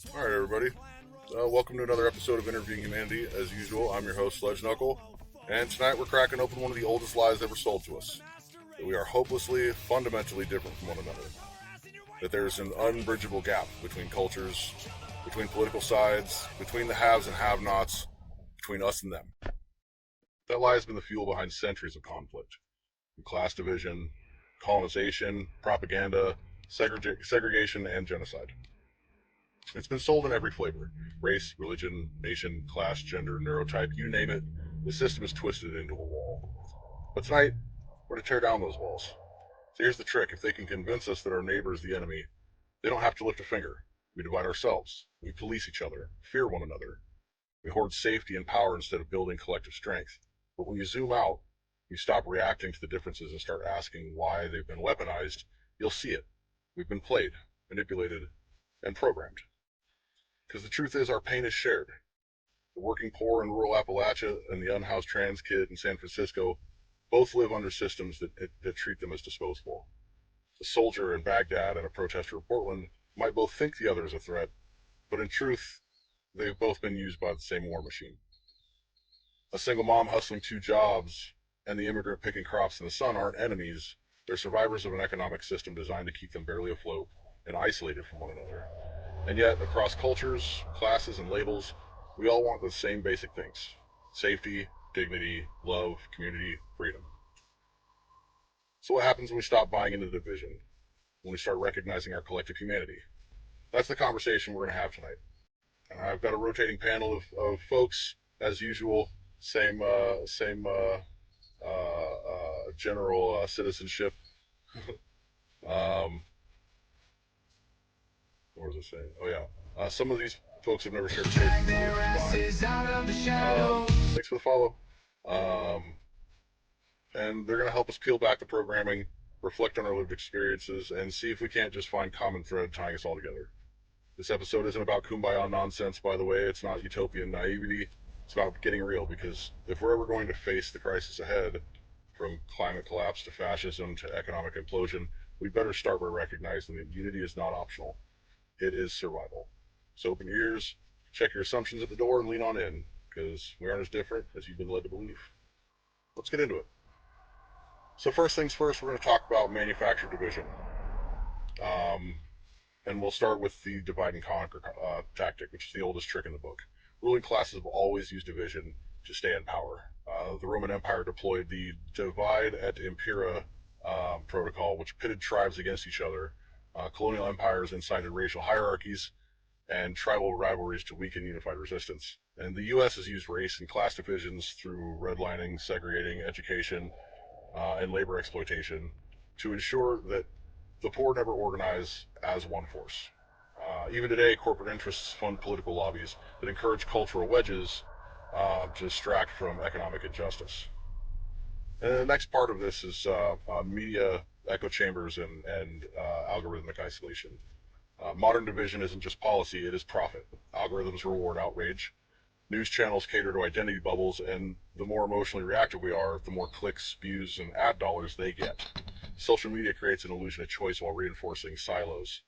All right, everybody. Welcome to another episode of Interviewing Humanity. As usual, I'm your host, Sledge Knuckle, and tonight we're cracking open one of the oldest lies ever sold to us: that we are hopelessly, fundamentally different from one another. That there is an unbridgeable gap between cultures, between political sides, between the haves and have-nots, between us and them. That lie has been the fuel behind centuries of conflict: class division, colonization, propaganda, segregation, and genocide. It's been sold in every flavor: race, religion, nation, class, gender, neurotype, you name it. The system is twisted into a wall. But tonight, we're to tear down those walls. So here's the trick: if they can convince us that our neighbor is the enemy, they don't have to lift a finger. We divide ourselves. We police each other, fear one another. We hoard safety and power instead of building collective strength. But when you zoom out, you stop reacting to the differences and start asking why they've been weaponized, you'll see it. We've been played, manipulated, and programmed. Because the truth is, our pain is shared. The working poor in rural Appalachia and the unhoused trans kid in San Francisco both live under systems that treat them as disposable. The soldier in Baghdad and a protester in Portland might both think the other is a threat, but in truth, they've both been used by the same war machine. A single mom hustling two jobs and the immigrant picking crops in the sun aren't enemies. They're survivors of an economic system designed to keep them barely afloat and isolated from one another. And yet, across cultures, classes, and labels, we all want the same basic things: safety, dignity, love, community, freedom. So what happens when we stop buying into the division? When we start recognizing our collective humanity? That's the conversation we're going to have tonight. And I've got a rotating panel of folks, as usual, same general citizenship. um, what was I saying? Oh yeah, some of these folks have never shared a space with me, which is fine. Thanks for the follow. Um, and they're going to help us peel back the programming, reflect on our lived experiences, and see if we can't just find common thread tying us all together. This episode isn't about kumbaya nonsense, by the way. It's not utopian naivety. It's about getting real, because if we're ever going to face the crisis ahead, from climate collapse to fascism to economic implosion, we better start by recognizing that unity is not optional. It is survival. So open your ears, check your assumptions at the door, and lean on in, because we aren't as different as you've been led to believe. Let's get into it. So first things first, we're going to talk about manufactured division. Um, and we'll start with the divide and conquer tactic, which is the oldest trick in the book. Ruling classes have always used division to stay in power. The Roman Empire deployed the divide et impera protocol, which pitted tribes against each other. Colonial empires incited racial hierarchies and tribal rivalries to weaken unified resistance. And the U.S. has used race and class divisions through redlining, segregating, education, and labor exploitation to ensure that the poor never organize as one force. Even today, corporate interests fund political lobbies that encourage cultural wedges to distract from economic injustice. And the next part of this is media echo chambers and algorithmic isolation. Modern division isn't just policy, it is profit. Algorithms reward outrage. News channels cater to identity bubbles, and the more emotionally reactive we are, the more clicks, views, and ad dollars they get. Social media creates an illusion of choice while reinforcing silos.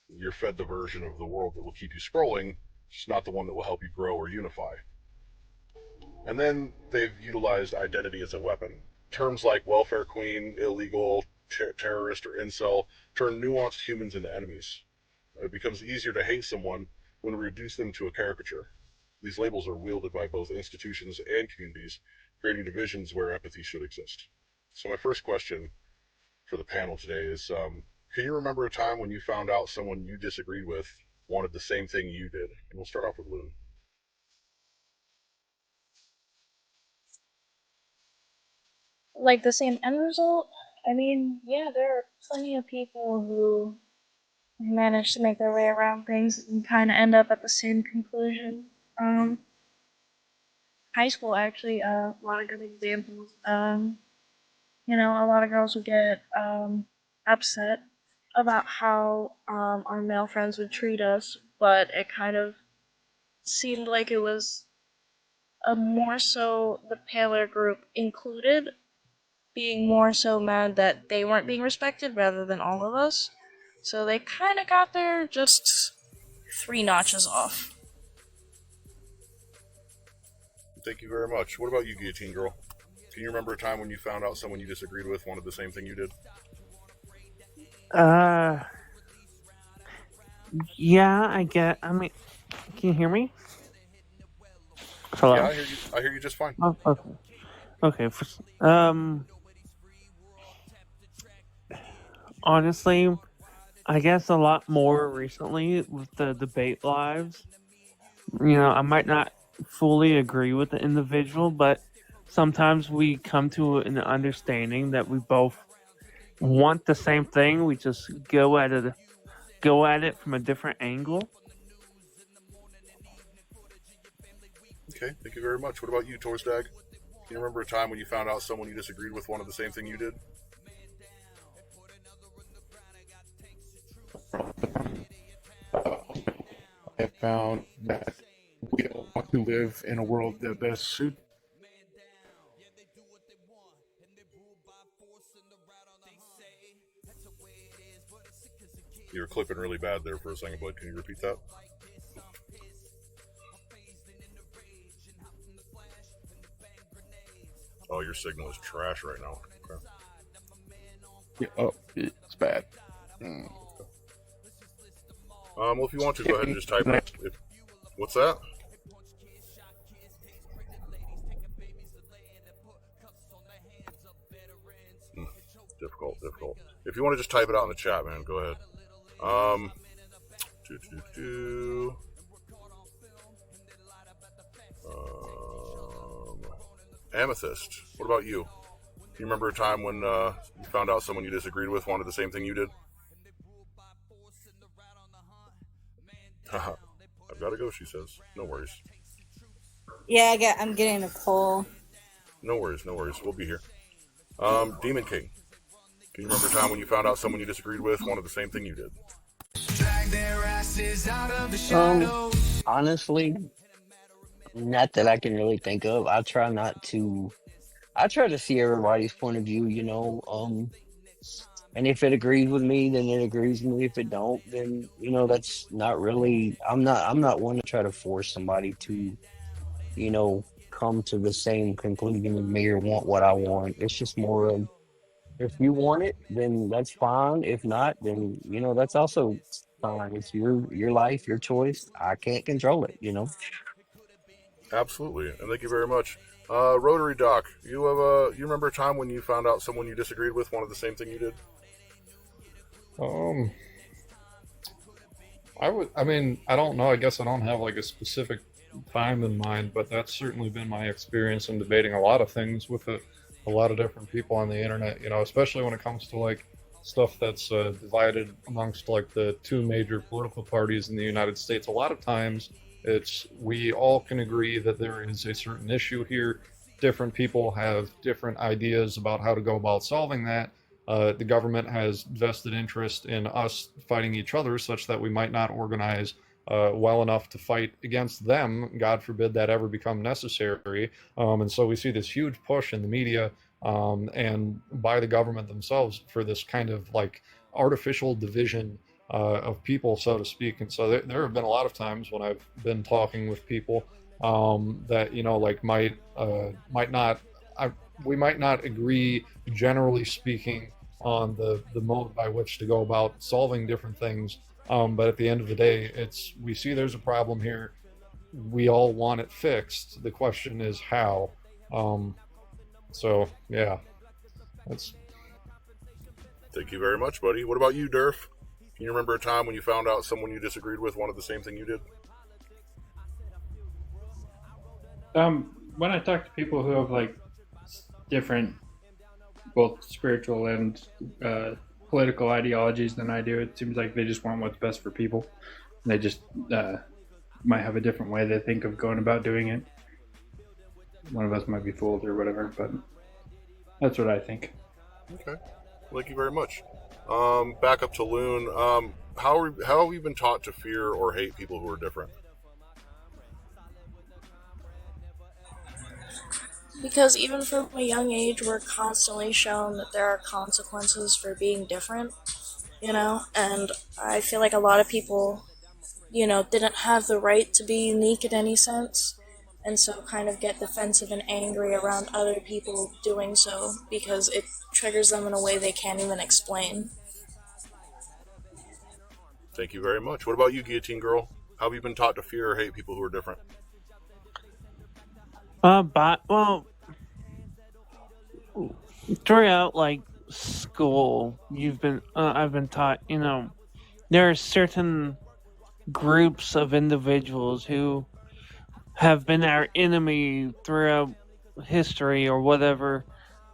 You're fed the version of the world that will keep you scrolling, just not the one that will help you grow or unify. And then they've utilized identity as a weapon. Terms like welfare queen, illegal, terrorist, or incel turn nuanced humans into enemies. It becomes easier to hate someone when we reduce them to a caricature. These labels are wielded by both institutions and communities, creating divisions where empathy should exist. So my first question for the panel today is, can you remember a time when you found out someone you disagreed with wanted the same thing you did? And we'll start off with Loon. Like the same end result. I mean, yeah, there are plenty of people who manage to make their way around things and kind of end up at the same conclusion. High school actually, a lot of good examples. A lot of girls would get upset about how our male friends would treat us, but it kind of seemed like it was more so the paler group included being more so mad that they weren't being respected rather than all of us. So they kind of got there just 3 notches off. Thank you very much. What about you, Guillotine Girl? Can you remember a time when you found out someone you disagreed with wanted the same thing you did? Yeah, I mean, can you hear me? Hello? Yeah, I hear you just fine. Oh, okay. Okay. Honestly, I guess a lot more recently with the debate lives. I might not fully agree with the individual, but sometimes we come to an understanding that we both want the same thing. We just go at it from a different angle. Okay, thank you very much. What about you, Torstag? Can you remember a time when you found out someone you disagreed with wanted the same thing you did? I found that we all want to live in a world that best suits. You were clipping really bad there for a second, bud. Can you repeat that? Oh, your signal is trash right now. Okay. Yeah, oh, it's bad. Well, if you want to, go ahead and just type it. What's that? Difficult. If you want to just type it out in the chat, man, go ahead. Amethyst, what about you? Do you remember a time when you found out someone you disagreed with wanted the same thing you did? I've got to go, she says. No worries. Yeah, I'm getting a call. No worries. We'll be here. Demon King, can you remember a time when you found out someone you disagreed with wanted the same thing you did? Honestly, not that I can really think of. I try to see everybody's point of view, and if it agrees with me, then it agrees with me. If it don't, then, that's not really, I'm not one to try to force somebody to, come to the same conclusion with me or want what I want. It's just more of, if you want it, then that's fine. If not, then, that's also fine. It's your life, your choice. I can't control it, Absolutely, and thank you very much. Rotary Doc, you remember a time when you found out someone you disagreed with wanted the same thing you did? I don't know. I guess I don't have like a specific time in mind, but that's certainly been my experience in debating a lot of things with a lot of different people on the internet, especially when it comes to like stuff that's divided amongst like the two major political parties in the United States. A lot of times we all can agree that there is a certain issue here. Different people have different ideas about how to go about solving that. The government has vested interest in us fighting each other such that we might not organize well enough to fight against them. God forbid that ever become necessary. And so we see this huge push in the media and by the government themselves for this kind of like artificial division of people, so to speak. And so there have been a lot of times when I've been talking with people that, like might not, we might not agree, generally speaking, on the mode by which to go about solving different things. But at the end of the day, we see there's a problem here. We all want it fixed. The question is how. So yeah, that's. Thank you very much, buddy. What about you, Durf? Can you remember a time when you found out someone you disagreed with wanted the same thing you did? When I talk to people who have like different, both spiritual and political ideologies than I do, it seems like they just want what's best for people. And they just might have a different way they think of going about doing it. One of us might be fooled or whatever, but that's what I think. Okay, thank you very much. Back up to Loon. How have you been taught to fear or hate people who are different? Because even from a young age, we're constantly shown that there are consequences for being different, and I feel like a lot of people didn't have the right to be unique in any sense, and so kind of get defensive and angry around other people doing so because it triggers them in a way they can't even explain. Thank you very much. What about you, Guillotine Girl? How have you been taught to fear or hate people who are different? Well, throughout like school, I've been taught, there are certain groups of individuals who have been our enemy throughout history or whatever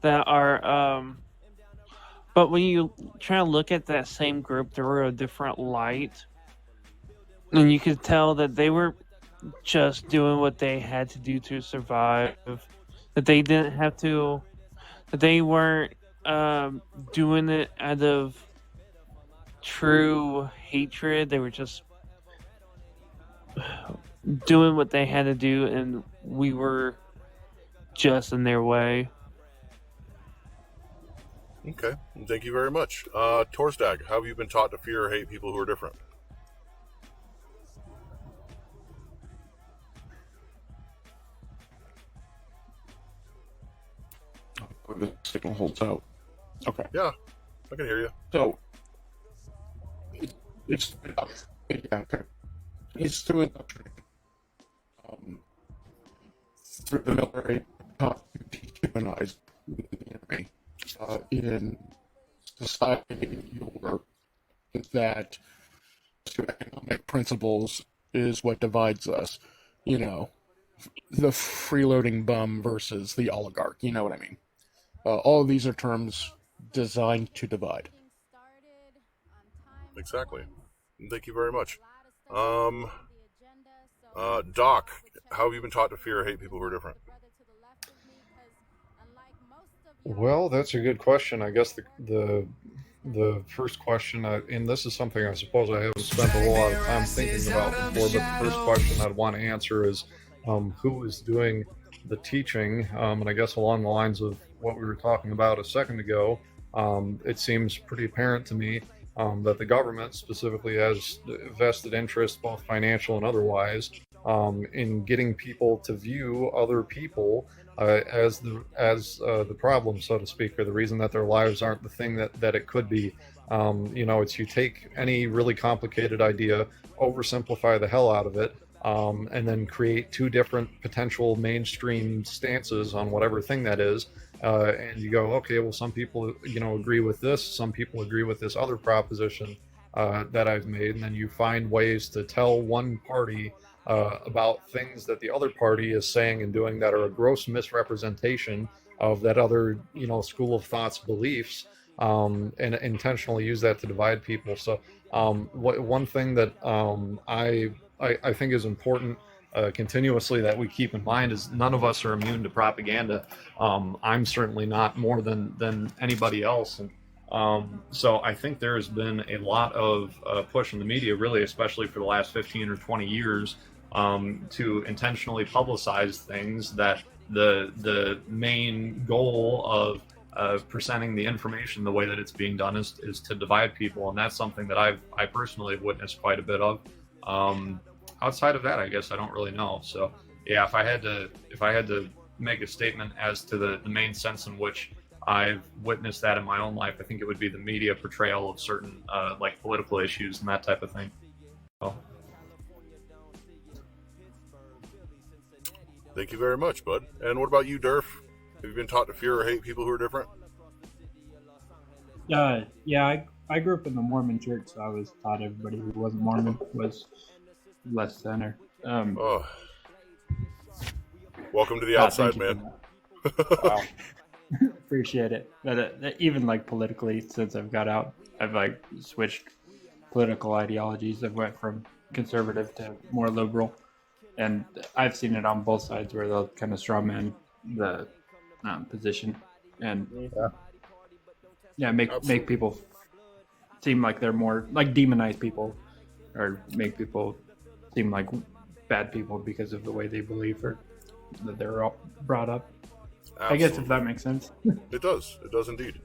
that are but when you try to look at that same group through a different light, and you could tell that they were just doing what they had to do to survive, that they didn't have to, that they weren't doing it out of true hatred. They were just doing what they had to do, and we were just in their way. Okay, thank you very much. Torstag, how have you been taught to fear or hate people who are different? The signal holds out. Okay. Yeah, I can hear you. So, it's yeah, okay. It's through indoctrination. Through the military, taught to dehumanize the enemy. In society, you'll that economic principles is what divides us. The freeloading bum versus the oligarch. You know what I mean? All of these are terms designed to divide. Exactly. Thank you very much. Doc, how have you been taught to fear or hate people who are different? Well, that's a good question. I guess the first question, and this is something I suppose I haven't spent a whole lot of time thinking about before, but the first question I'd want to answer is who is doing the teaching? And I guess along the lines of what we were talking about a second ago, it seems pretty apparent to me that the government specifically has vested interest, both financial and otherwise, in getting people to view other people as the problem, so to speak, or the reason that their lives aren't the thing that it could be. It's you take any really complicated idea, oversimplify the hell out of it, and then create two different potential mainstream stances on whatever thing that is. And you go, okay, well, some people, agree with this, some people agree with this other proposition that I've made, and then you find ways to tell one party about things that the other party is saying and doing that are a gross misrepresentation of that other, school of thought's beliefs, and intentionally use that to divide people. So one thing that I think is important continuously that we keep in mind is none of us are immune to propaganda. I'm certainly not more than anybody else. And so I think there has been a lot of push in the media, really, especially for the last 15 or 20 years, to intentionally publicize things that the main goal of presenting the information the way that it's being done is to divide people. And that's something that I personally have witnessed quite a bit of. Outside of that, I guess I don't really know. So yeah, if I had to make a statement as to the main sense in which I've witnessed that in my own life, I think it would be the media portrayal of certain like political issues and that type of thing. So. Thank you very much, bud. And what about you, Durf? Have you been taught to fear or hate people who are different? Yeah, I grew up in the Mormon church, so I was taught everybody who wasn't Mormon was less than or. Welcome to the outside, man. Wow. Appreciate it. But even like politically, since I've got out, I've like switched political ideologies. I've went from conservative to more liberal, and I've seen it on both sides where they'll kind of strawman the position and make people seem like they're more like demonize people or make people seem like bad people because of the way they believe or that they're all brought up. Absolutely. I guess if that makes sense. It does indeed.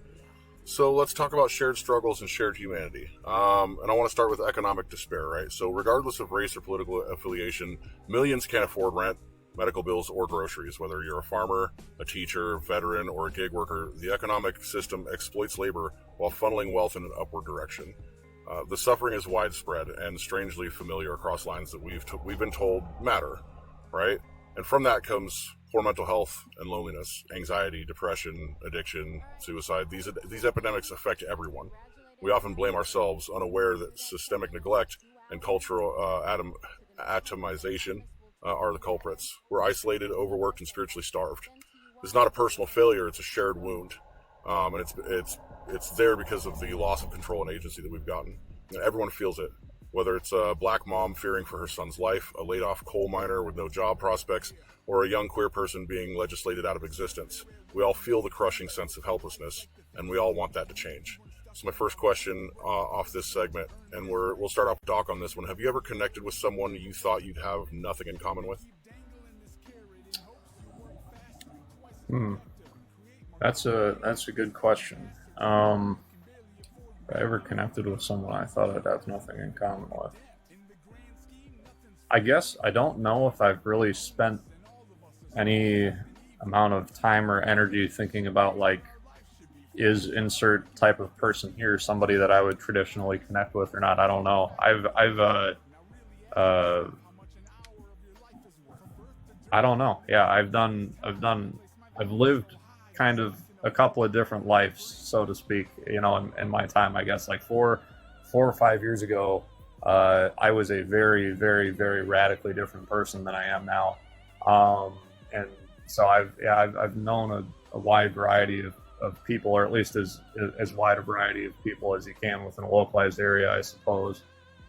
So let's talk about shared struggles and shared humanity. And I want to start with economic despair, right? So regardless of race or political affiliation, millions can't afford rent, medical bills, or groceries. Whether you're a farmer, a teacher, veteran, or a gig worker, the economic system exploits labor while funneling wealth in an upward direction. The suffering is widespread and strangely familiar across lines that we've been told matter, right? And from that comes poor mental health and loneliness, anxiety, depression, addiction, suicide. These epidemics affect everyone. We often blame ourselves, unaware that systemic neglect and cultural atomization are the culprits. We're isolated, overworked, and spiritually starved. It's not a personal failure; it's a shared wound, and it's there because of the loss of control and agency that we've gotten. And everyone feels it. Whether it's a black mom fearing for her son's life, a laid-off coal miner with no job prospects, or a young queer person being legislated out of existence, we all feel the crushing sense of helplessness, and we all want that to change. So my first question off this segment, and we'll start off with Doc on this one. Have you ever connected with someone you thought you'd have nothing in common with? That's a good question. If I ever connected with someone I thought I'd have nothing in common with. I guess I don't know if I've really spent any amount of time or energy thinking about, like, is insert type of person here somebody that I would traditionally connect with or not. I don't know. I don't know. Yeah, I've lived kind of a couple of different lives, so to speak, in my time. I guess like 4 or 5 years ago, I was a very, very, very radically different person than I am now. And so I've known a wide variety of people, or at least as wide a variety of people as you can within a localized area, I suppose.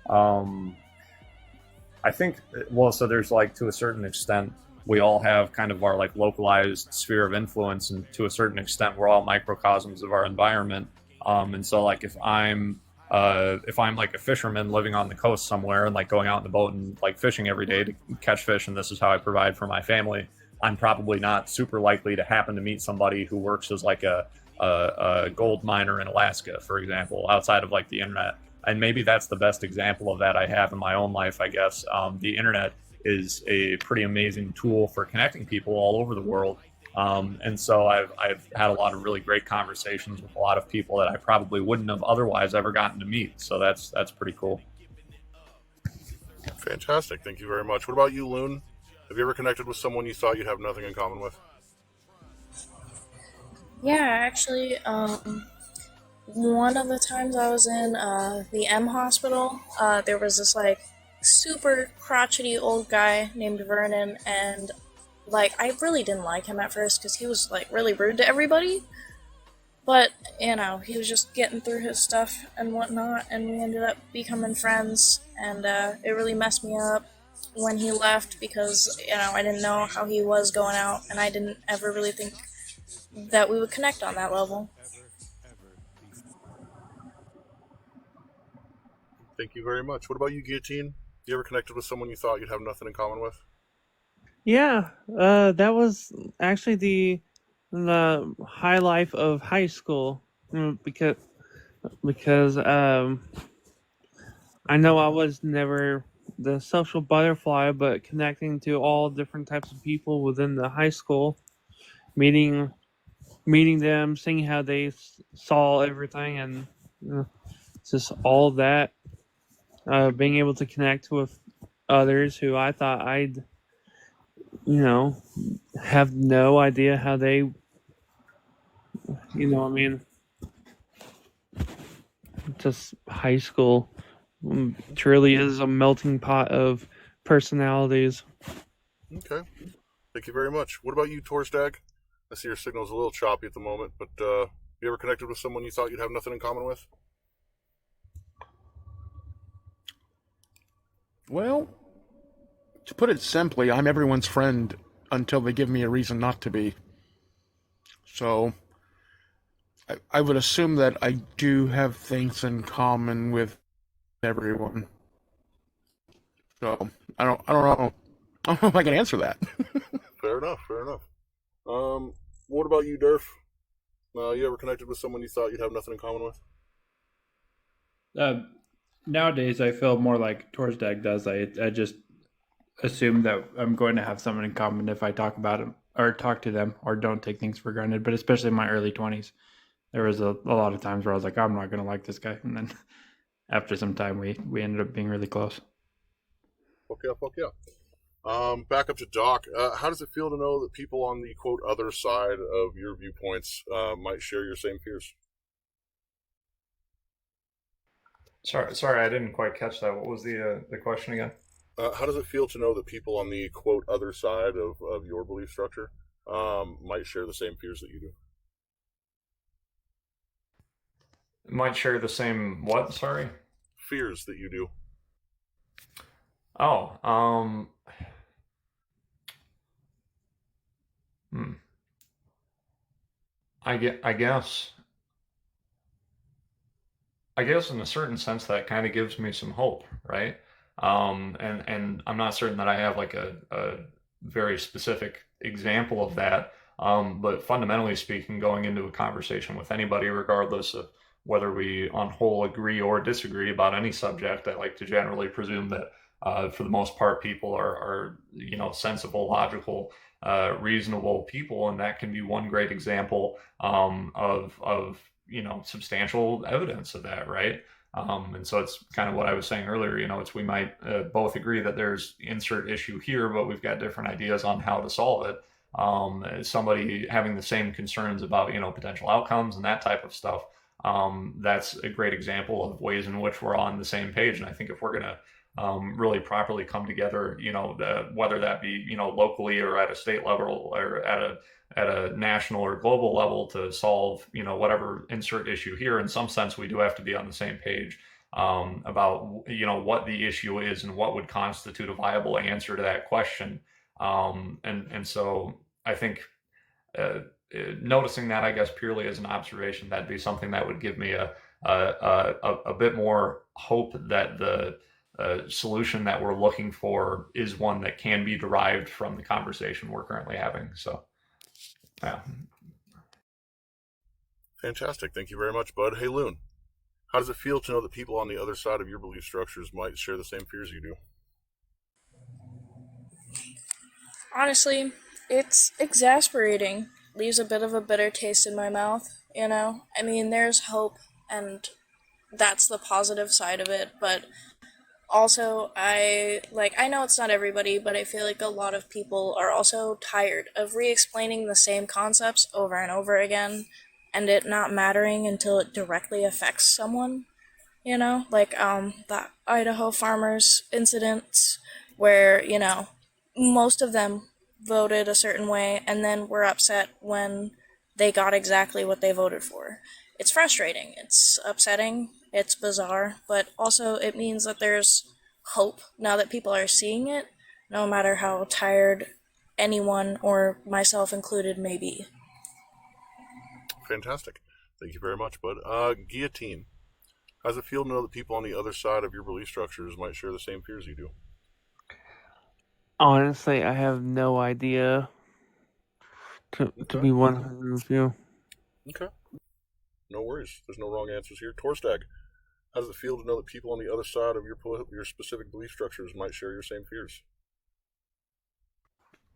I think, well, so there's, like, to a certain extent, we all have kind of our, like, localized sphere of influence, and to a certain extent, we're all microcosms of our environment. And so, like, if I'm like a fisherman living on the coast somewhere and, like, going out in the boat and, like, fishing every day to catch fish, and this is how I provide for my family, I'm probably not super likely to happen to meet somebody who works as, like, a gold miner in Alaska, for example, outside of, like, the internet. And maybe that's the best example of that I have in my own life, I guess. The internet is a pretty amazing tool for connecting people all over the world. And so I've had a lot of really great conversations with a lot of people that I probably wouldn't have otherwise ever gotten to meet. So that's pretty cool. Fantastic. Thank you very much. What about you, Loon? Have you ever connected with someone you thought you'd have nothing in common with? Yeah, actually, one of the times I was in the M hospital, there was this, like, super crotchety old guy named Vernon, and, like, I really didn't like him at first because he was, like, really rude to everybody. But, he was just getting through his stuff and whatnot, and we ended up becoming friends, and it really messed me up when he left because, I didn't know how he was going out, and I didn't ever really think that we would connect on that level. Thank you very much. What about you, Guillotine? You ever connected with someone you thought you'd have nothing in common with? Yeah, that was actually the high life of high school, because I know I was never the social butterfly, but connecting to all different types of people within the high school, meeting them, seeing how they saw everything, and just all that, being able to connect with others who I thought I'd have no idea how they, just high school truly is a melting pot of personalities. Okay. Thank you very much. What about you, Torstag? I see your signal's a little choppy at the moment, but you ever connected with someone you thought you'd have nothing in common with? Well, to put it simply, I'm everyone's friend until they give me a reason not to be. So, I would assume that I do have things in common with everyone. So, I don't know if I can answer that. Fair enough. What about you, Durf? You ever connected with someone you thought you'd have nothing in common with? Nowadays, I feel more like Torsdag does. I just assume that I'm going to have something in common if I talk about them or talk to them or don't take things for granted. But especially in my early 20s, there was a lot of times where I was like, I'm not going to like this guy. And then after some time, we ended up being really close. Fuck yeah. Back up to Doc. How does it feel to know that people on the, quote, other side of your viewpoints might share your same fears? Sorry, I didn't quite catch that. What was the question again? How does it feel to know that people on the, quote, other side of your belief structure might share the same fears that you do? Might share the same what? Sorry? Fears that you do. Oh, I guess in a certain sense that kind of gives me some hope, right? And I'm not certain that I have like a very specific example of that. But fundamentally speaking, going into a conversation with anybody, regardless of whether we on whole agree or disagree about any subject, I like to generally presume that for the most part, people are sensible, logical, reasonable people, and that can be one great example of substantial evidence of that, right? And so it's kind of what I was saying earlier. It's we might both agree that there's insert issue here, but we've got different ideas on how to solve it. Somebody having the same concerns about potential outcomes and that type of stuff. That's a great example of ways in which we're on the same page. And I think if we're going to really properly come together, whether that be locally or at a state level or at a national or global level to solve whatever insert issue here, in some sense we do have to be on the same page about what the issue is and what would constitute a viable answer to that question. And so I think noticing that, I guess, purely as an observation, that'd be something that would give me a bit more hope that the solution that we're looking for is one that can be derived from the conversation we're currently having. So, yeah. Fantastic. Thank you very much, Bud. Hey, Loon, how does it feel to know that people on the other side of your belief structures might share the same fears you do? Honestly, it's exasperating. Leaves a bit of a bitter taste in my mouth, I mean, there's hope, and that's the positive side of it, but also, I know it's not everybody, but I feel like a lot of people are also tired of re-explaining the same concepts over and over again, and it not mattering until it directly affects someone, like, the Idaho farmers incidents, where, most of them voted a certain way, and then were upset when they got exactly what they voted for. It's frustrating, it's upsetting, it's bizarre, but also it means that there's hope now that people are seeing it, no matter how tired anyone, or myself included, may be. Fantastic. Thank you very much, Bud. Guillotine, how does it feel to know that people on the other side of your belief structures might share the same fears you do? Honestly, I have no idea. To be 100 with you. Okay. No worries. There's no wrong answers here. Torstag, how does it feel to know that people on the other side of your specific belief structures might share your same fears?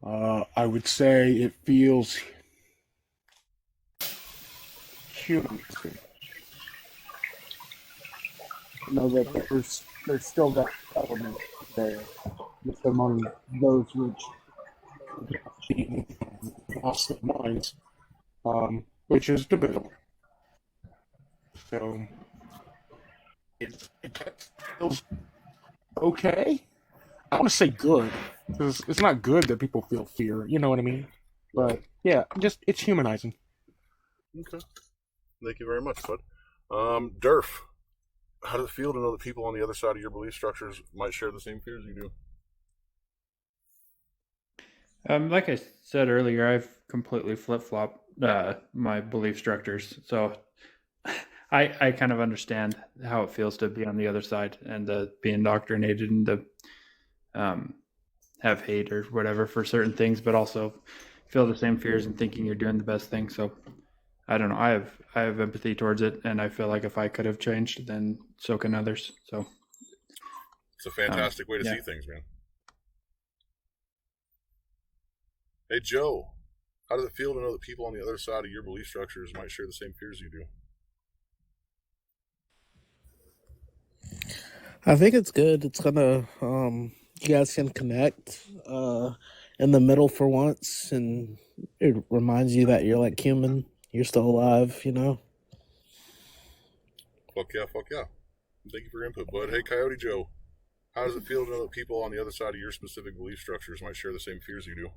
I would say it feels human. That there's still that element there, just among those which lost their minds, which is debatable. So it feels okay. I want to say good, because it's not good that people feel fear. You know what I mean? But yeah, it's humanizing. Okay. Thank you very much, Bud. Durf, how does it feel to know that people on the other side of your belief structures might share the same fears you do? Like I said earlier, I've completely flip-flopped my belief structures. So I kind of understand how it feels to be on the other side and be indoctrinated and to have hate or whatever for certain things, but also feel the same fears and thinking you're doing the best thing. So I don't know. I have empathy towards it, and I feel like if I could have changed, then so can others. So it's a fantastic way to yeah. see things, man. Hey, Joe, how does it feel to know that people on the other side of your belief structures might share the same fears you do? I think it's good. It's gonna you guys can connect in the middle for once, and it reminds you that you're like human. You're still alive, you know. Fuck yeah, fuck yeah. Thank you for your input, bud. Hey, Coyote Joe, how does it feel to know that people on the other side of your specific belief structures might share the same fears you do?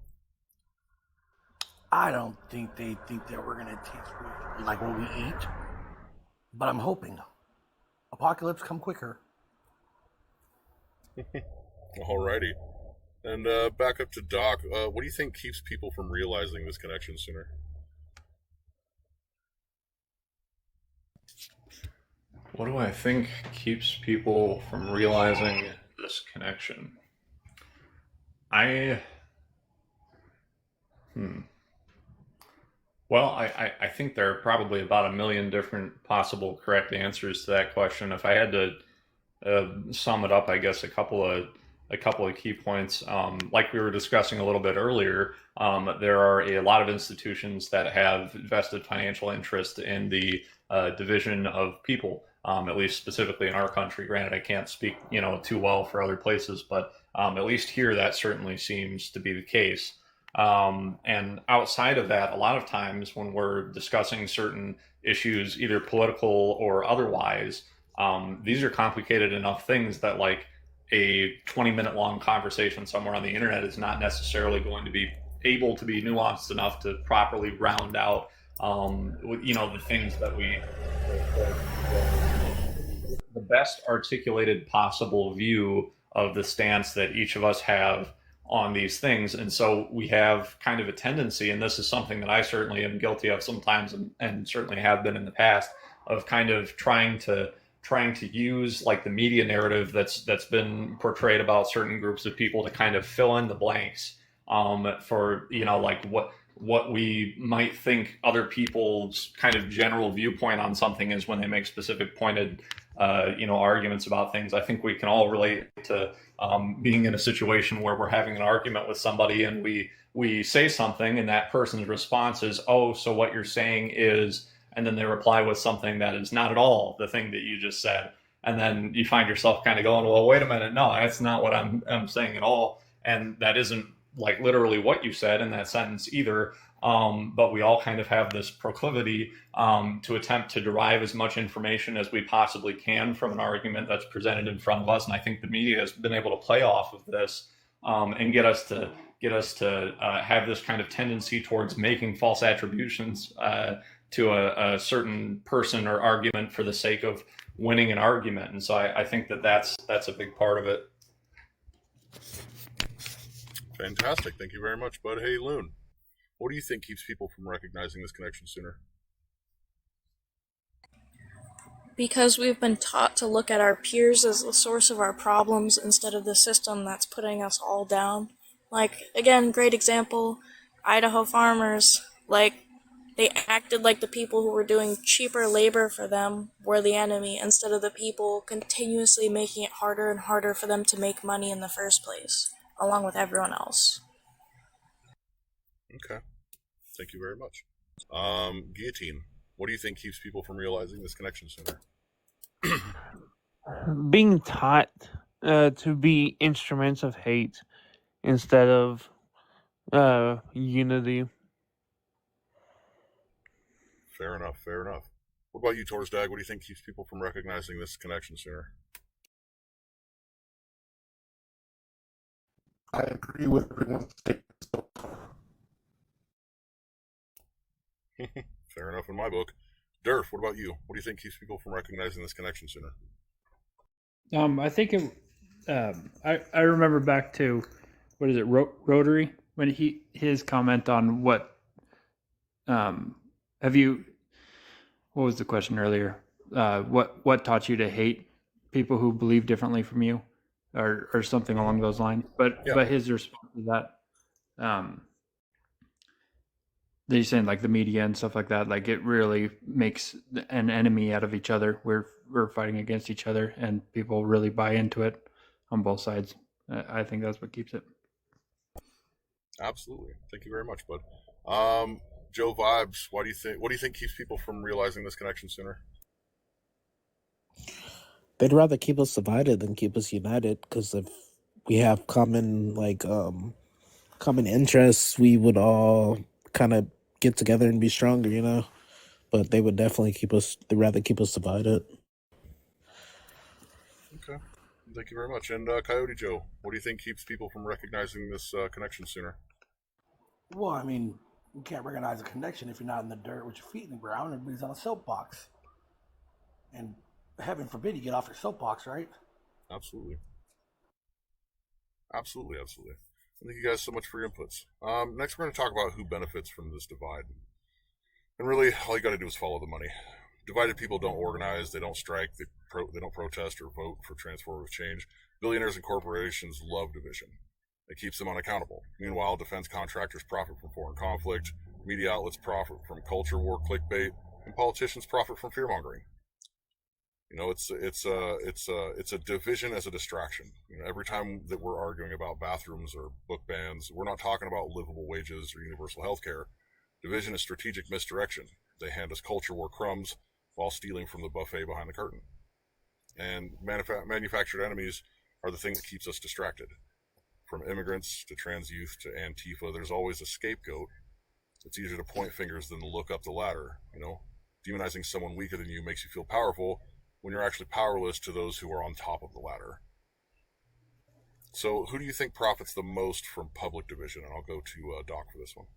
I don't think they think that we're gonna taste like what we eat, but I'm hoping apocalypse come quicker. Alrighty. And back up to Doc. What do you think keeps people from realizing this connection sooner? What do I think keeps people from realizing this connection? Well, I think there are probably about a million different possible correct answers to that question. If I had to sum it up, I guess a couple of key points. Like we were discussing a little bit earlier, there are a lot of institutions that have vested financial interest in the division of people. At least specifically in our country. Granted, I can't speak, too well for other places, but at least here that certainly seems to be the case. And outside of that, a lot of times when we're discussing certain issues, either political or otherwise, these are complicated enough things that like a 20-minute long conversation somewhere on the internet is not necessarily going to be able to be nuanced enough to properly round out, the things that the best articulated possible view of the stance that each of us have on these things. And so we have kind of a tendency, and this is something that I certainly am guilty of sometimes and certainly have been in the past, of kind of trying to use like the media narrative that's been portrayed about certain groups of people to kind of fill in the blanks for like what we might think other people's kind of general viewpoint on something is when they make specific pointed arguments about things. I think we can all relate to being in a situation where we're having an argument with somebody and we say something and that person's response is, oh, so what you're saying is, and then they reply with something that is not at all the thing that you just said. And then you find yourself kind of going, well, wait a minute, no, that's not what I'm saying at all. And that isn't like literally what you said in that sentence either. But we all kind of have this proclivity to attempt to derive as much information as we possibly can from an argument that's presented in front of us. And I think the media has been able to play off of this and get us to have this kind of tendency towards making false attributions to a certain person or argument for the sake of winning an argument. And so I think that's a big part of it. Fantastic. Thank you very much, bud. Hey, Loon, what do you think keeps people from recognizing this connection sooner? Because we've been taught to look at our peers as the source of our problems instead of the system that's putting us all down. Like, again, great example, Idaho farmers. Like, they acted like the people who were doing cheaper labor for them were the enemy instead of the people continuously making it harder and harder for them to make money in the first place, along with everyone else. Okay. Thank you very much. Guillotine, what do you think keeps people from realizing this connection sooner? Being taught to be instruments of hate instead of unity. Fair enough. What about you, Torsdag? What do you think keeps people from recognizing this connection sooner? I agree with everyone's statements so far. Fair enough in my book. Durf, what about you? What do you think keeps people from recognizing this connection sooner? I think I remember back to what is it, Rotary, when his comment on what what was the question earlier? What taught you to hate people who believe differently from you, or something along those lines? But his response to that, they're saying like the media and stuff like that, like it really makes an enemy out of each other. We're fighting against each other, and people really buy into it on both sides. I think that's what keeps it. Absolutely. Thank you very much, bud. Joe Vibes, what do you think keeps people from realizing this connection sooner? They'd rather keep us divided than keep us united, because if we have common common interests, we would all kind of get together and be stronger, you know. But they would definitely they'd rather keep us divided. Okay. Thank you very much. And Coyote Joe, what do you think keeps people from recognizing this connection sooner? Well, I mean, you can't recognize a connection if you're not in the dirt with your feet in the ground. Everybody's on a soapbox. And heaven forbid you get off your soapbox, right? Absolutely. Absolutely. Thank you guys so much for your inputs. Next, we're going to talk about who benefits from this divide. And really, all you got to do is follow the money. Divided people don't organize, they don't strike, they don't protest or vote for transformative change. Billionaires and corporations love division. It keeps them unaccountable. Meanwhile, defense contractors profit from foreign conflict, media outlets profit from culture war clickbait, and politicians profit from fear-mongering. You know, it's a division as a distraction. You know, every time that we're arguing about bathrooms or book bans, we're not talking about livable wages or universal health care. Division is strategic misdirection. They hand us culture war crumbs while stealing from the buffet behind the curtain. And manufactured enemies are the thing that keeps us distracted. From immigrants to trans youth to Antifa, there's always a scapegoat. It's easier to point fingers than to look up the ladder. You know, demonizing someone weaker than you makes you feel powerful when you're actually powerless to those who are on top of the ladder. So who do you think profits the most from public division? And I'll go to Doc for this one.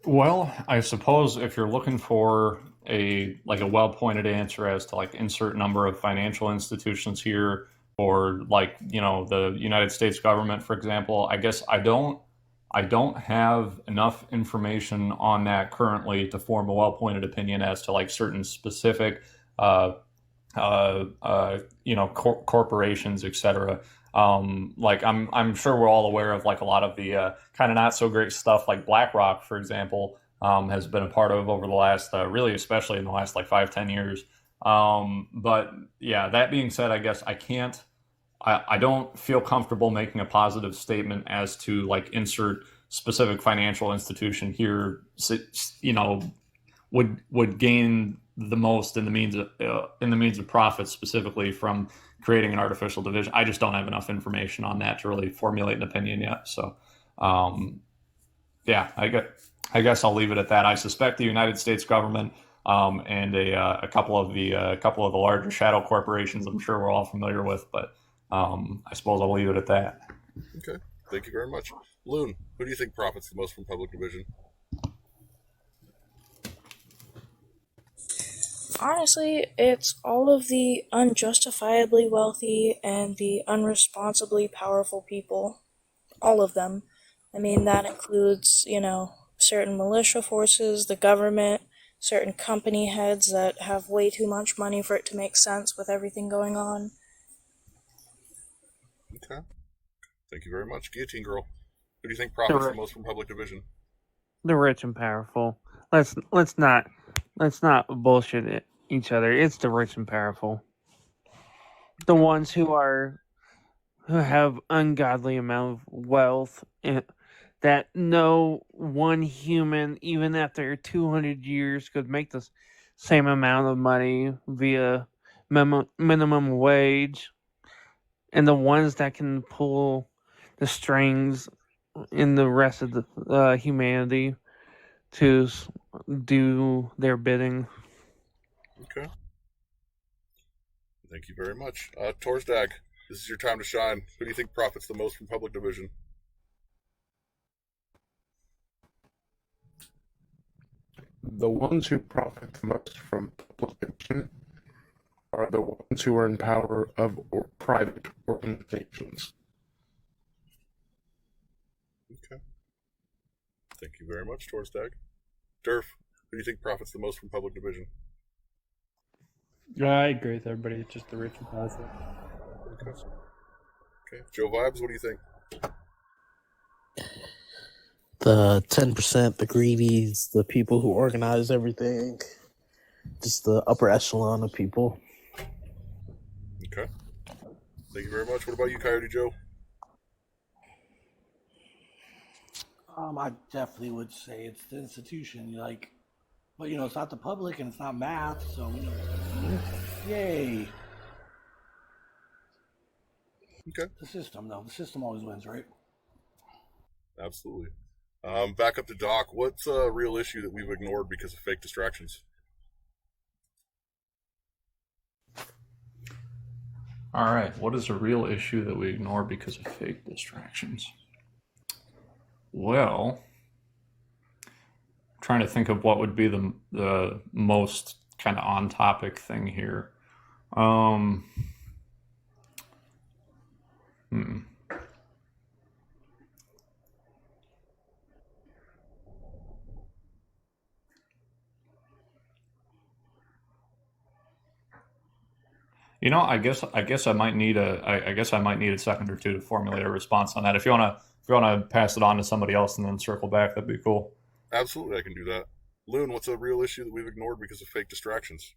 Well, I suppose if you're looking for a well-pointed answer as to like insert number of financial institutions here, or like, you know, the United States government, for example, I guess I don't have enough information on that currently to form a well-pointed opinion as to like certain specific corporations, etc. Like I'm sure we're all aware of like a lot of the kind of not so great stuff like BlackRock, for example, has been a part of over the last really, especially in the last like 5-10 years. But yeah, that being said, I guess I don't feel comfortable making a positive statement as to like insert specific financial institution here, you know, would gain the most in the means of profit specifically from creating an artificial division. I just don't have enough information on that to really formulate an opinion yet. So, yeah, I guess I'll leave it at that. I suspect the United States government and a couple of the larger shadow corporations I'm sure we're all familiar with, but I suppose I'll leave it at that. Okay, thank you very much. Loon, who do you think profits the most from public division? Honestly, it's all of the unjustifiably wealthy and the unresponsibly powerful people. All of them. I mean, that includes, you know, certain militia forces, the government, certain company heads that have way too much money for it to make sense with everything going on. Okay. Thank you very much. Guillotine Girl, who do you think profits the most from public division? The rich and powerful. Let's not bullshit each other. It's the rich and powerful. The ones who have ungodly amount of wealth that no one human, even after 200 years, could make the same amount of money via minimum wage, and the ones that can pull the strings in the rest of the humanity to do their bidding. Okay. Thank you very much. Torsdag, this is your time to shine. Who do you think profits the most from public division? The ones who profit the most from public division are the ones who are in power of private organizations. Okay. Thank you very much, Torsdag. Durf, who do you think profits the most from public division? I agree with everybody. It's just the rich and powerful. Okay. Joe Vibes, what do you think? The 10%, the greedies, the people who organize everything, just the upper echelon of people. Okay. Thank you very much. What about you, Coyote Joe? I definitely would say it's the institution. Like, but it's not the public and it's not math, so yay. Okay. The system, though. The system always wins, right? Absolutely. Back up to Doc. What's a real issue that we've ignored because of fake distractions? All right. What is a real issue that we ignore because of fake distractions? Well, I'm trying to think of what would be the most kind of on topic thing here. I guess I might need a second or two to formulate a response on that. If you wanna pass it on to somebody else and then circle back, that'd be cool. Absolutely, I can do that. Loon, what's a real issue that we've ignored because of fake distractions?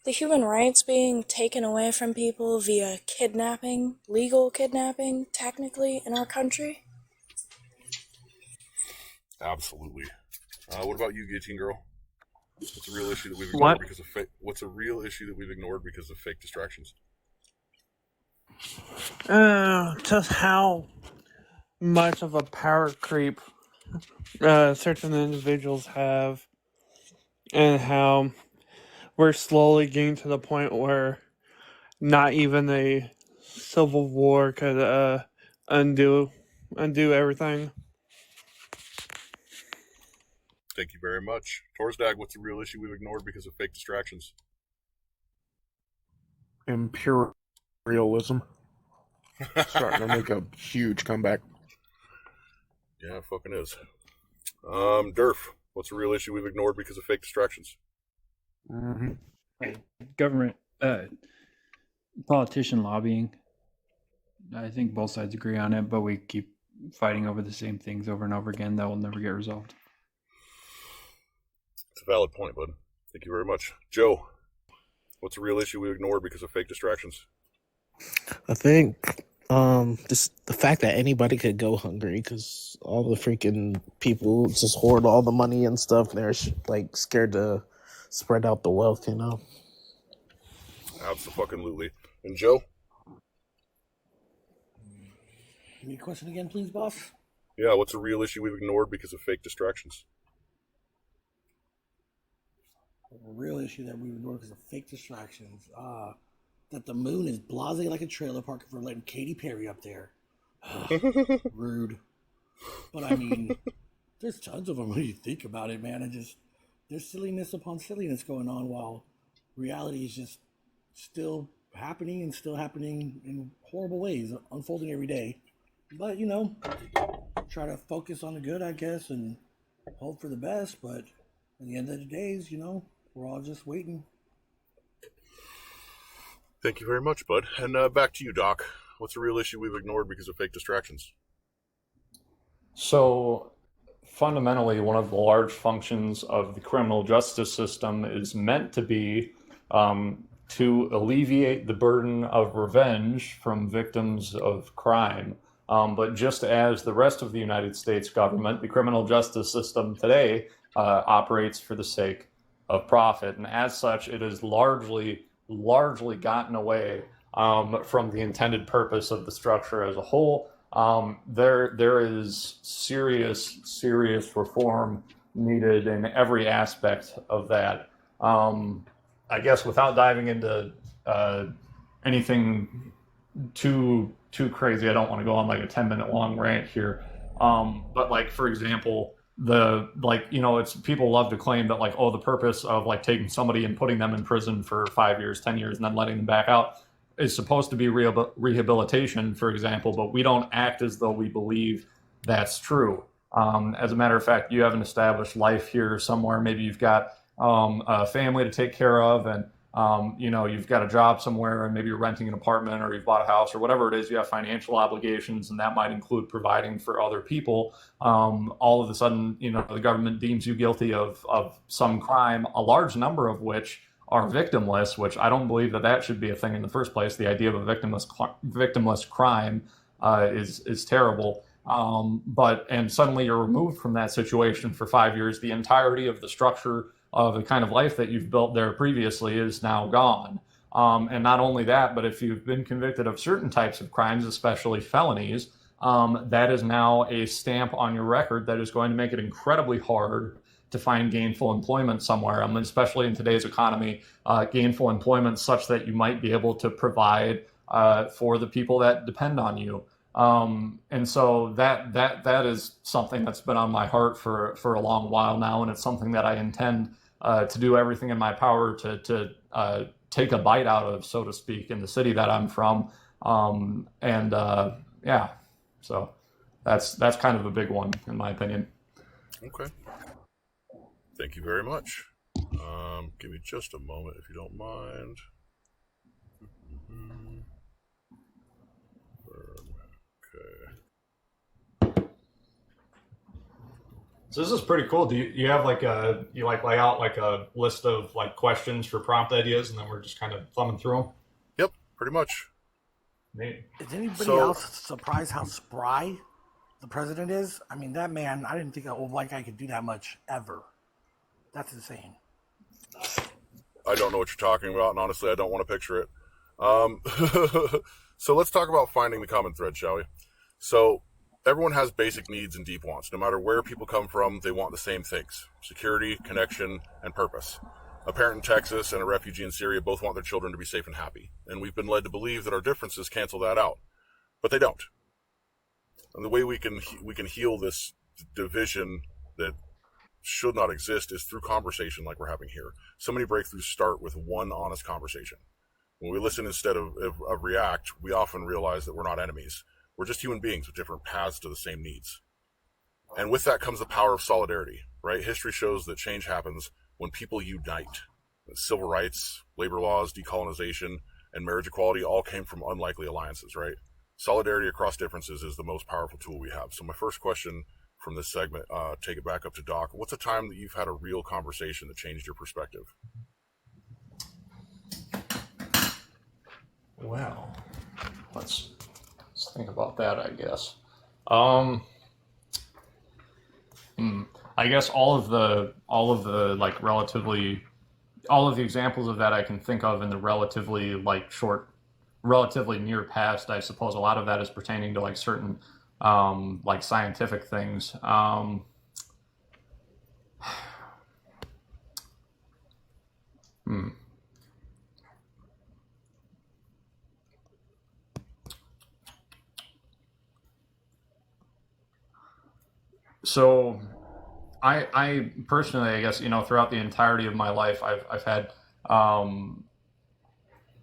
The human rights being taken away from people via kidnapping, legal kidnapping, technically, in our country. Absolutely. What about you, Guillotine Girl? What's a real issue that we've ignored because of What's a real issue that we've ignored because of fake distractions? Just how much of a power creep certain individuals have, and how we're slowly getting to the point where not even a civil war could undo everything. Thank you very much. Torsdag, what's a real issue we've ignored because of fake distractions? Imperialism. Starting to make a huge comeback. Yeah, it fucking is. Durf, what's a real issue we've ignored because of fake distractions? Government, politician lobbying. I think both sides agree on it, but we keep fighting over the same things over and over again that will never get resolved. It's a valid point, bud. Thank you very much. Joe, what's a real issue we ignore because of fake distractions? I think just the fact that anybody could go hungry because all the freaking people just hoard all the money and stuff. And they're like scared to spread out the wealth, Absolutely. And Joe? Give me a question again, please, boss. Yeah, what's a real issue we've ignored because of fake distractions? A real issue that we ignored because of fake distractions. That the moon is blasé like a trailer park for letting Katy Perry up there. Rude. But I mean, there's tons of them when you think about it, man. There's silliness upon silliness going on while reality is just still happening in horrible ways, unfolding every day. But, try to focus on the good, I guess, and hope for the best. But at the end of the days, we're all just waiting. Thank you very much, bud. And back to you, Doc. What's a real issue we've ignored because of fake distractions? So, fundamentally, one of the large functions of the criminal justice system is meant to be to alleviate the burden of revenge from victims of crime. But just as the rest of the United States government, the criminal justice system today operates for the sake of profit. And as such, it is largely gotten away from the intended purpose of the structure as a whole. There is serious reform needed in every aspect of that. I guess without diving into anything too crazy, I don't want to go on like a 10-minute long rant here. But like, for example, it's people love to claim that like, oh, the purpose of like taking somebody and putting them in prison for 5 years, 10 years, and then letting them back out is supposed to be rehabilitation, for example, but we don't act as though we believe that's true. As a matter of fact, you have an established life here somewhere. Maybe you've got a family to take care of, and you know, you've got a job somewhere and maybe you're renting an apartment or you've bought a house or whatever it is, you have financial obligations, and that might include providing for other people. All of a sudden, you know, the government deems you guilty of some crime, a large number of which are victimless, which I don't believe that that should be a thing in the first place. The idea of a victimless crime is terrible. And suddenly you're removed from that situation for 5 years. The entirety of the structure of the kind of life that you've built there previously is now gone. And not only that, but if you've been convicted of certain types of crimes, especially felonies, that is now a stamp on your record that is going to make it incredibly hard to find gainful employment somewhere. I mean, especially in today's economy, gainful employment such that you might be able to provide for the people that depend on you. And so that is something that's been on my heart for a long while now, and it's something that I intend to do everything in my power to take a bite out of, so to speak, in the city that I'm from. Yeah, so that's kind of a big one in my opinion. Okay. Thank you very much. Give me just a moment if you don't mind. Okay. So this is pretty cool. Do you have like you lay out like a list of like questions for prompt ideas, and then we're just kind of thumbing through them? Yep, pretty much. Neat. Is anybody else surprised how spry the president is? I mean, that man, I didn't think an old white guy could do that much ever. That's insane. I don't know what you're talking about, and honestly, I don't want to picture it. So let's talk about finding the common thread, shall we? So everyone has basic needs and deep wants. No matter where people come from, they want the same things: security, connection, and purpose. A parent in Texas and a refugee in Syria both want their children to be safe and happy, and we've been led to believe that our differences cancel that out, but they don't. And the way we can heal this division that should not exist is through conversation like we're having here. So many breakthroughs start with one honest conversation. When we listen instead of react, we often realize that we're not enemies. We're just human beings with different paths to the same needs. And with that comes the power of solidarity, right? History shows that change happens when people unite. Civil rights, labor laws, decolonization, and marriage equality all came from unlikely alliances, right? Solidarity across differences is the most powerful tool we have. So my first question from this segment, take it back up to Doc. What's a time that you've had a real conversation that changed your perspective? Well, let's think about that, I guess. I guess all of the like relatively, all of the examples of that I can think of in the relatively near past, I suppose a lot of that is pertaining to like certain like scientific things. So I personally, I guess, you know, throughout the entirety of my life, I've had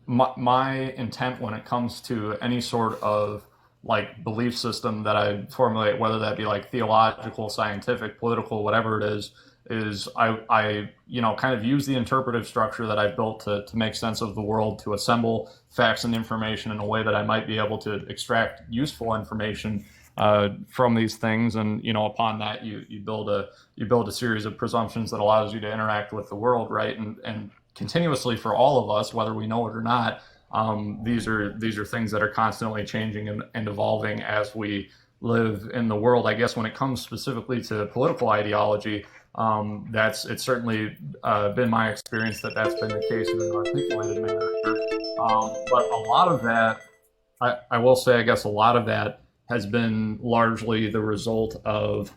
my intent when it comes to any sort of like belief system that I formulate, whether that be like theological, scientific, political, whatever it is I you know, kind of use the interpretive structure that I've built to make sense of the world, to assemble facts and information in a way that I might be able to extract useful information from these things. And, you know, upon that you build a series of presumptions that allows you to interact with the world, right? And continuously for all of us, whether we know it or not, these are things that are constantly changing and evolving as we live in the world. I guess when it comes specifically to political ideology, it's certainly been my experience that that's been the case in an articulated manner. But a lot of that, I will say, I guess a lot of that has been largely the result of,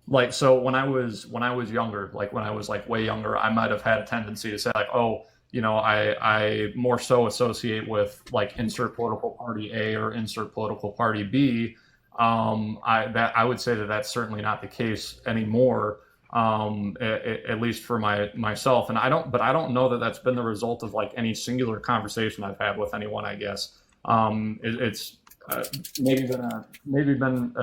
like, so when I was younger, like when I was like way younger, I might have had a tendency to say like, oh, you know, I more so associate with like insert political party A or insert political party B. I would say that that's certainly not the case anymore, at least for myself. And I don't know that that's been the result of like any singular conversation I've had with anyone, I guess. It's maybe been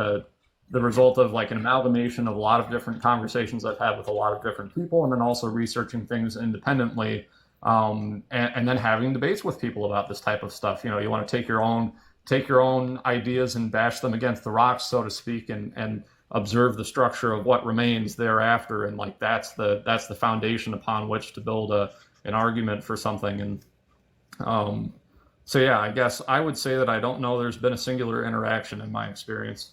the result of like an amalgamation of a lot of different conversations I've had with a lot of different people, and then also researching things independently and then having debates with people about this type of stuff. You know, you want to take your own ideas and bash them against the rocks, so to speak, and observe the structure of what remains thereafter, and like that's the foundation upon which to build an argument for something. And so yeah, I guess I would say that I don't know there's been a singular interaction in my experience.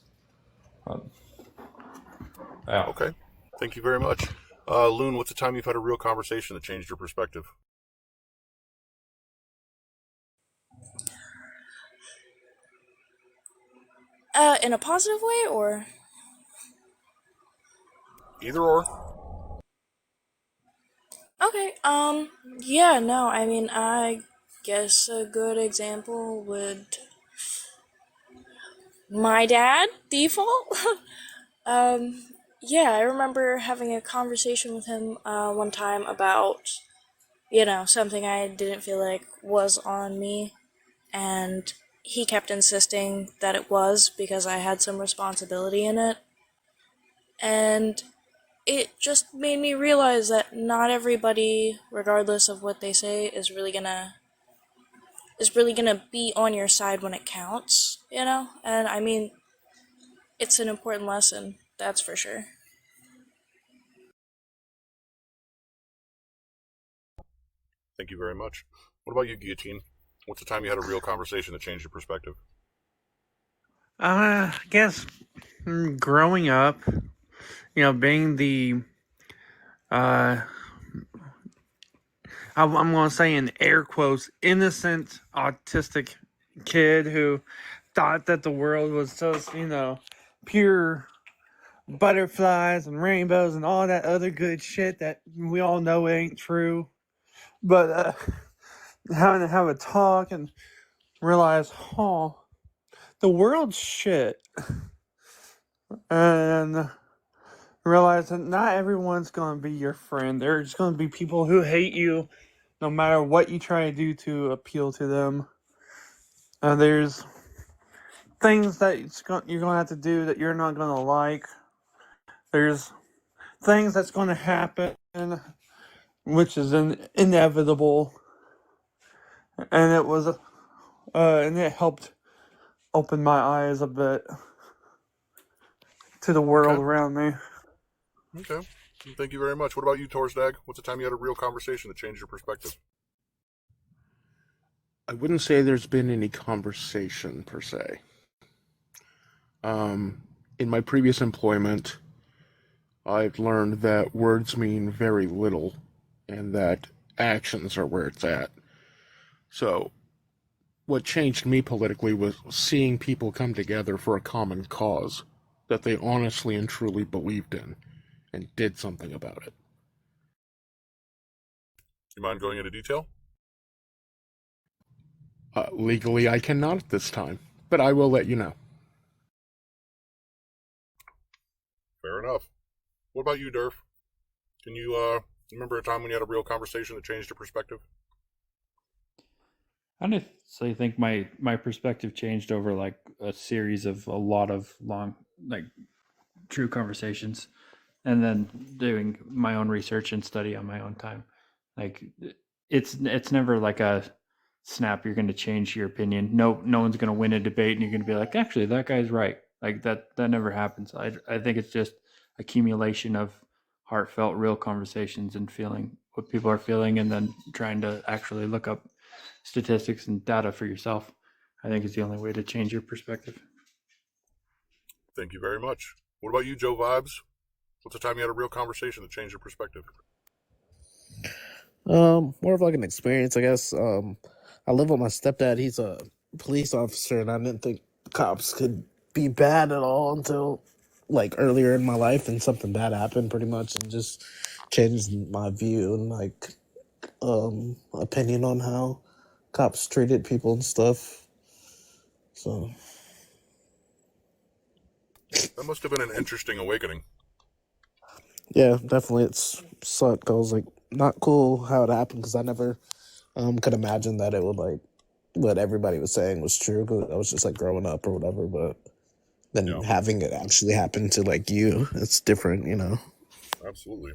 Yeah. Okay, thank you very much. Loon, what's the time you've had a real conversation that changed your perspective? In a positive way, or? Either or. Okay, yeah, no, I mean, I guess a good example would... My dad, default? Yeah, I remember having a conversation with him, one time about, something I didn't feel like was on me, and he kept insisting that it was because I had some responsibility in it. And it just made me realize that not everybody, regardless of what they say, is really gonna be on your side when it counts, And I mean, it's an important lesson, that's for sure. Thank you very much. What about you, Guillotine? What's the time you had a real conversation that changed your perspective? I guess growing up, being the I'm going to say in air quotes, innocent autistic kid who thought that the world was just, pure butterflies and rainbows and all that other good shit that we all know ain't true. But having to have a talk and realize, the world's shit. And realize that not everyone's going to be your friend. There's going to be people who hate you no matter what you try to do to appeal to them. There's things that you're going to have to do that you're not going to like. There's things that's going to happen, which is inevitable. And it was, and it helped open my eyes a bit to the world around me. Okay. Thank you very much. What about you, Torsdag? What's the time you had a real conversation that changed your perspective? I wouldn't say there's been any conversation per se. In my previous employment, I've learned that words mean very little and that actions are where it's at. So, what changed me politically was seeing people come together for a common cause that they honestly and truly believed in and did something about it. You mind going into detail? Legally, I cannot at this time, but I will let you know. Fair enough. What about you, Durf? Can you remember a time when you had a real conversation that changed your perspective? I honestly think my perspective changed over like a series of a lot of long, like, true conversations, and then doing my own research and study on my own time. Like, it's never like a snap you're going to change your opinion. No one's going to win a debate and you're going to be like, actually, that guy's right. Like that never happens. I think it's just accumulation of heartfelt, real conversations and feeling what people are feeling, and then trying to actually look up statistics and data for yourself. I think is the only way to change your perspective. Thank you very much. What about you, Joe Vibes? What's the time you had a real conversation that changed your perspective? More of like an experience, I guess. I live with my stepdad. He's a police officer, and I didn't think cops could be bad at all until like earlier in my life, and something bad happened pretty much, and just changed my view and like opinion on how cops treated people and stuff. So that must have been an interesting awakening. Yeah, definitely. It's sucked. I was like, not cool how it happened, because I never could imagine that it would like what everybody was saying was true, because I was just like growing up or whatever. But then having it actually happen to like you, it's different, Absolutely.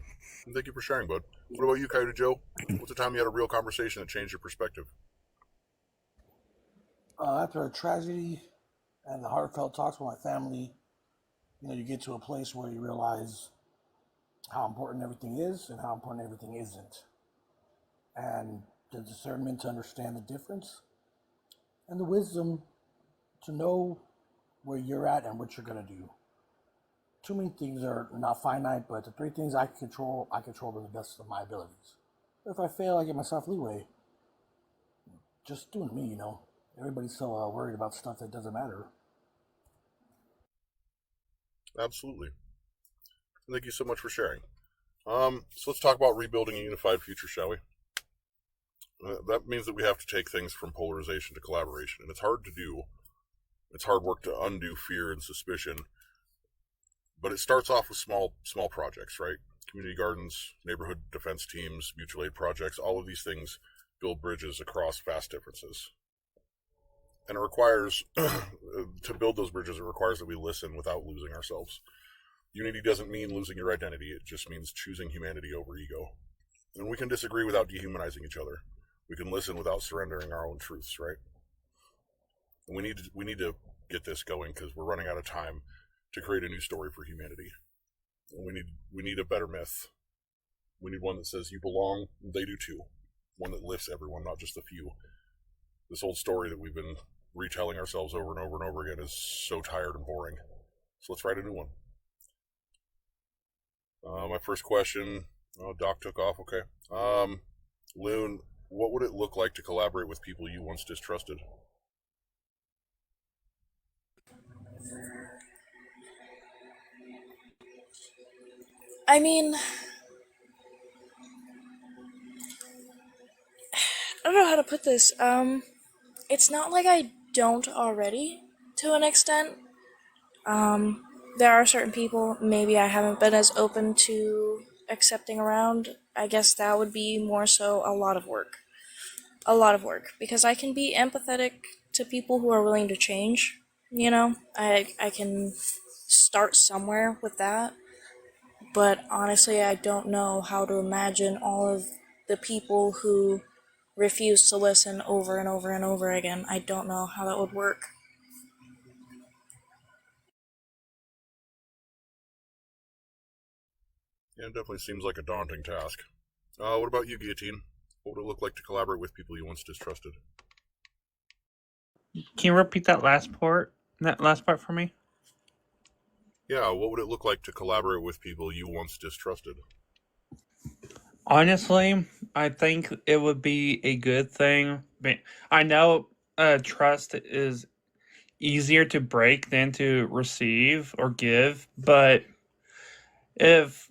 Thank you for sharing, bud. What about you, Coyote Joe? What's the time you had a real conversation that changed your perspective? After a tragedy and the heartfelt talks with my family, you get to a place where you realize how important everything is and how important everything isn't. And the discernment to understand the difference and the wisdom to know where you're at and what you're going to do. Too many things are not finite, but the three things I control to the best of my abilities. If I fail, I give myself leeway. Just doing me, Everybody's so worried about stuff that doesn't matter. Absolutely. Thank you so much for sharing. So let's talk about rebuilding a unified future, shall we? That means that we have to take things from polarization to collaboration, and it's hard to do. It's hard work to undo fear and suspicion, but it starts off with small projects, right? Community gardens, neighborhood defense teams, mutual aid projects, all of these things build bridges across vast differences. And it requires, to build those bridges, it requires that we listen without losing ourselves. Unity doesn't mean losing your identity, it just means choosing humanity over ego. And we can disagree without dehumanizing each other. We can listen without surrendering our own truths, right? And we need to get this going because we're running out of time to create a new story for humanity. And we need a better myth. We need one that says you belong, they do too. One that lifts everyone, not just a few. This old story that we've been retelling ourselves over and over and over again is so tired and boring. So let's write a new one. My first question, Doc took off, okay. Loon, what would it look like to collaborate with people you once distrusted? I mean, I don't know how to put this. It's not like I don't already, to an extent. There are certain people maybe I haven't been as open to accepting around. I guess that would be more so a lot of work. A lot of work. Because I can be empathetic to people who are willing to change, I can start somewhere with that. But honestly, I don't know how to imagine all of the people who refuse to listen over and over and over again. I don't know how that would work. Yeah, it definitely seems like a daunting task. What about you, Guillotine? What would it look like to collaborate with people you once distrusted? Can you repeat that last part for me? Yeah, what would it look like to collaborate with people you once distrusted? Honestly, I think it would be a good thing. I know trust is easier to break than to receive or give, but if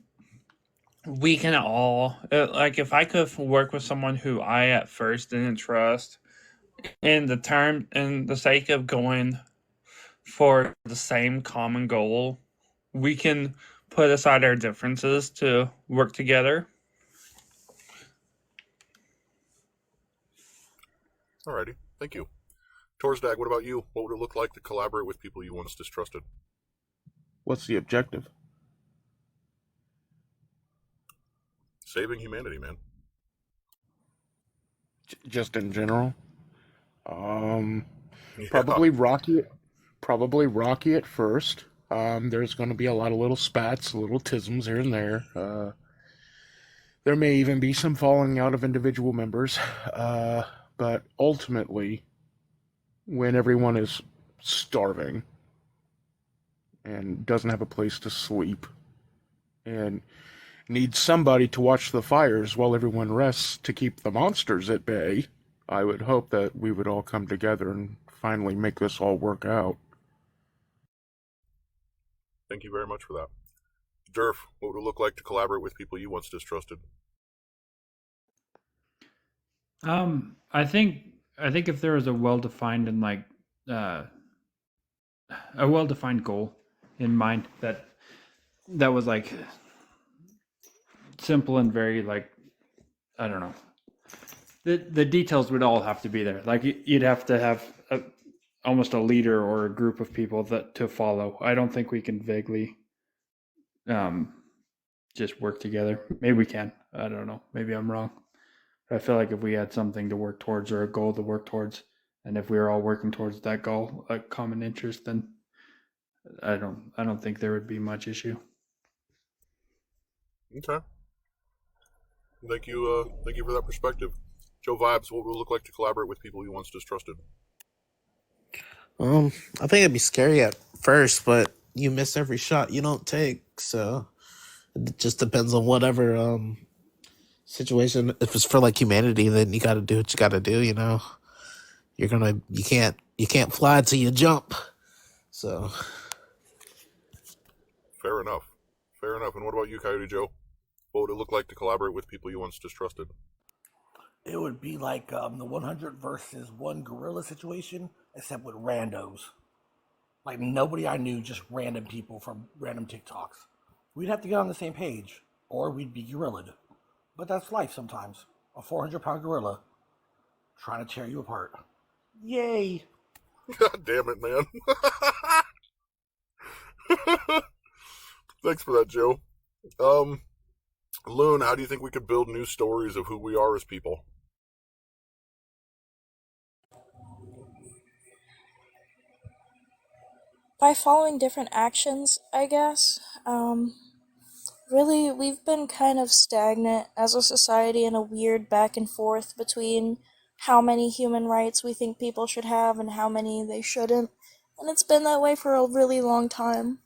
we can all, like, if I could work with someone who I at first didn't trust, in the sake of going for the same common goal, we can put aside our differences to work together. Alrighty, thank you. Torsdag, what about you? What would it look like to collaborate with people you once distrusted? What's the objective? Saving humanity, man. Just in general? Yeah. Probably rocky at first. There's going to be a lot of little spats, little tisms here and there. There may even be some falling out of individual members. But ultimately, when everyone is starving and doesn't have a place to sleep and needs somebody to watch the fires while everyone rests to keep the monsters at bay, I would hope that we would all come together and finally make this all work out. Thank you very much for that. Durf, what would it look like to collaborate with people you once distrusted? I think if there was a well-defined and a well-defined goal in mind that was simple and very I don't know. The details would all have to be there. Like you'd have to have almost a leader or a group of people that to follow. I don't think we can vaguely just work together. Maybe we can. I don't know. Maybe I'm wrong. But I feel like if we had something to work towards or a goal to work towards, and if we were all working towards that goal, a common interest, then I don't think there would be much issue. Okay. Thank you for that perspective. Joe Vibes, what would it look like to collaborate with people you once distrusted? I think it'd be scary at first, but you miss every shot you don't take. So it just depends on whatever situation. If it's for like humanity, then you got to do what you got to do. You know, you can't fly till you jump. So Fair enough. And what about you, Coyote Joe? What would it look like to collaborate with people you once distrusted? It would be like the 100 versus 1 gorilla situation, except with randos. Like nobody I knew, just random people from random TikToks. We'd have to get on the same page, or we'd be gorillaed. But that's life sometimes. A 400-pound gorilla trying to tear you apart. Yay! God damn it, man. Thanks for that, Joe. Loon, how do you think we could build new stories of who we are as people? By following different actions, I guess. Really, we've been kind of stagnant as a society in a weird back and forth between how many human rights we think people should have and how many they shouldn't. And it's been that way for a really long time.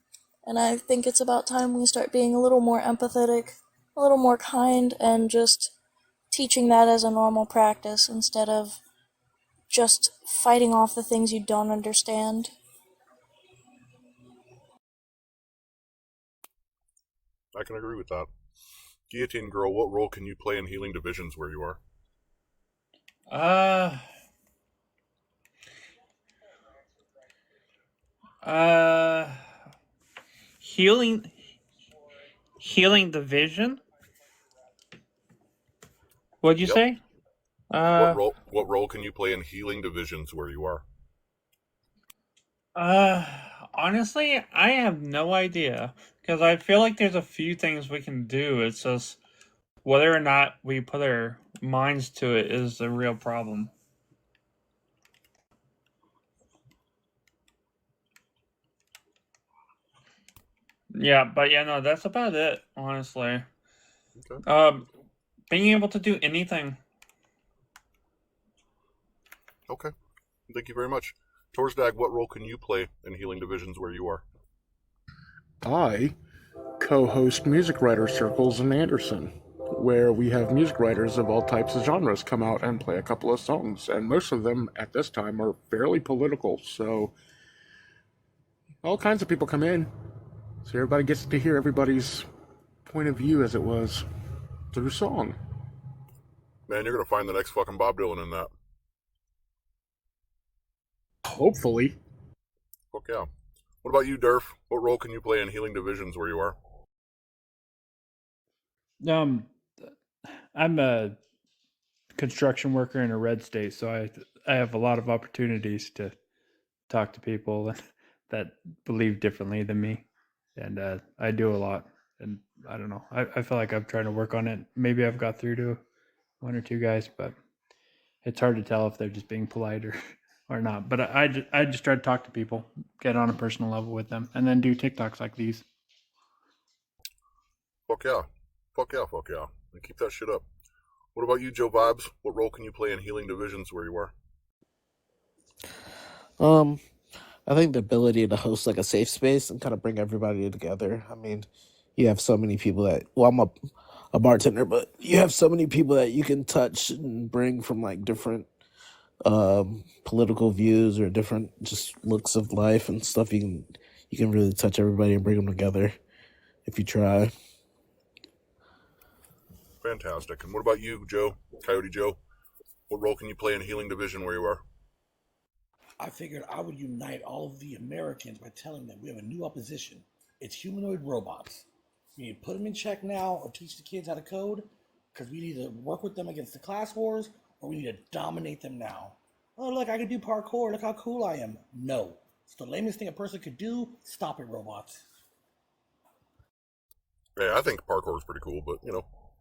And I think it's about time we start being a little more empathetic, a little more kind, and just teaching that as a normal practice instead of just fighting off the things you don't understand. I can agree with that. Guillotine Girl, what role can you play in healing divisions where you are? Healing division. What'd you Yep. say? What role can you play in healing divisions where you are? Honestly, I have no idea because I feel like there's a few things we can do. It's just whether or not we put our minds to it is the real problem. Yeah, but yeah, no, that's about it, honestly. Okay. Being able to do anything. Okay. Thank you very much. Torsdag, what role can you play in healing divisions where you are? I co-host music writer circles in Anderson, where we have music writers of all types of genres come out and play a couple of songs, and most of them at this time are fairly political, so all kinds of people come in, so everybody gets to hear everybody's point of view as it was through song. Man, you're going to find the next fucking Bob Dylan in that. Hopefully. Fuck yeah. What about you, Durf? What role can you play in healing divisions where you are? I'm a construction worker in a red state, so I have a lot of opportunities to talk to people that believe differently than me, and I do a lot. And I don't know. I feel like I'm trying to work on it. Maybe I've got through to one or two guys, but it's hard to tell if they're just being polite or not. But I just try to talk to people, get on a personal level with them, and then do TikToks like these. Fuck yeah. Fuck yeah, fuck yeah. And keep that shit up. What about you, Joe Vibes? What role can you play in healing divisions where you are? I think the ability to host like a safe space and kind of bring everybody together. I mean, you have so many people that, well, I'm a bartender, but you have so many people that you can touch and bring from like different political views or different just looks of life and stuff. You can really touch everybody and bring them together if you try. Fantastic. And what about you, Joe? Coyote Joe? What role can you play in healing division where you are? I figured I would unite all of the Americans by telling them we have a new opposition. It's humanoid robots. We need to put them in check now or teach the kids how to code, because we need to work with them against the class wars, or we need to dominate them now. Oh, look, I can do parkour. Look how cool I am. No. It's the lamest thing a person could do. Stop it, robots. Yeah, I think parkour is pretty cool, but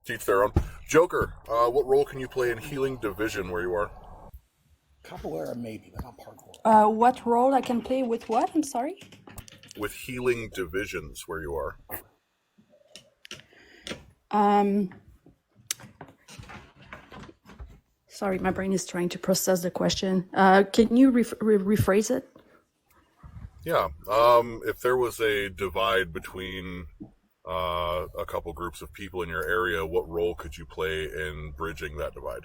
teach their own. Joker, what role can you play in Healing Division where you are? Capoeira maybe, but not parkour. What role I can play with what? I'm sorry. With Healing Divisions where you are. Sorry, my brain is trying to process the question. Can you rephrase it? Yeah. If there was a divide between a couple groups of people in your area, what role could you play in bridging that divide?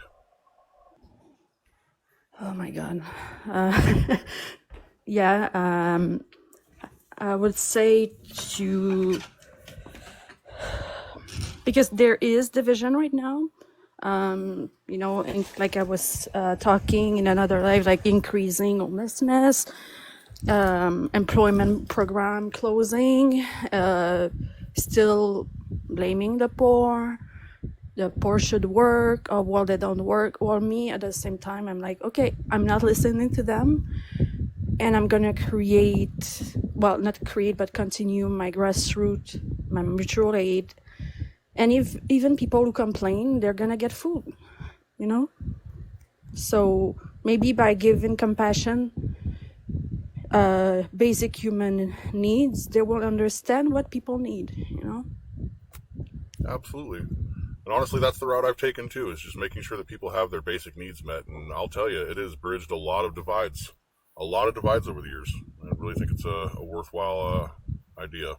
Oh my God. Yeah, I would say because there is division right now. Like I was talking in another life, like increasing homelessness, employment program closing, still blaming the poor. The poor should work, or while they don't work, or me at the same time, I'm like, okay, I'm not listening to them, and I'm gonna not create, but continue my grassroots, my mutual aid. And if even people who complain, they're gonna get food, So maybe by giving compassion, basic human needs, they will understand what people need, Absolutely. And honestly, that's the route I've taken too, is just making sure that people have their basic needs met. And I'll tell you, it has bridged a lot of divides over the years. I really think it's a worthwhile idea.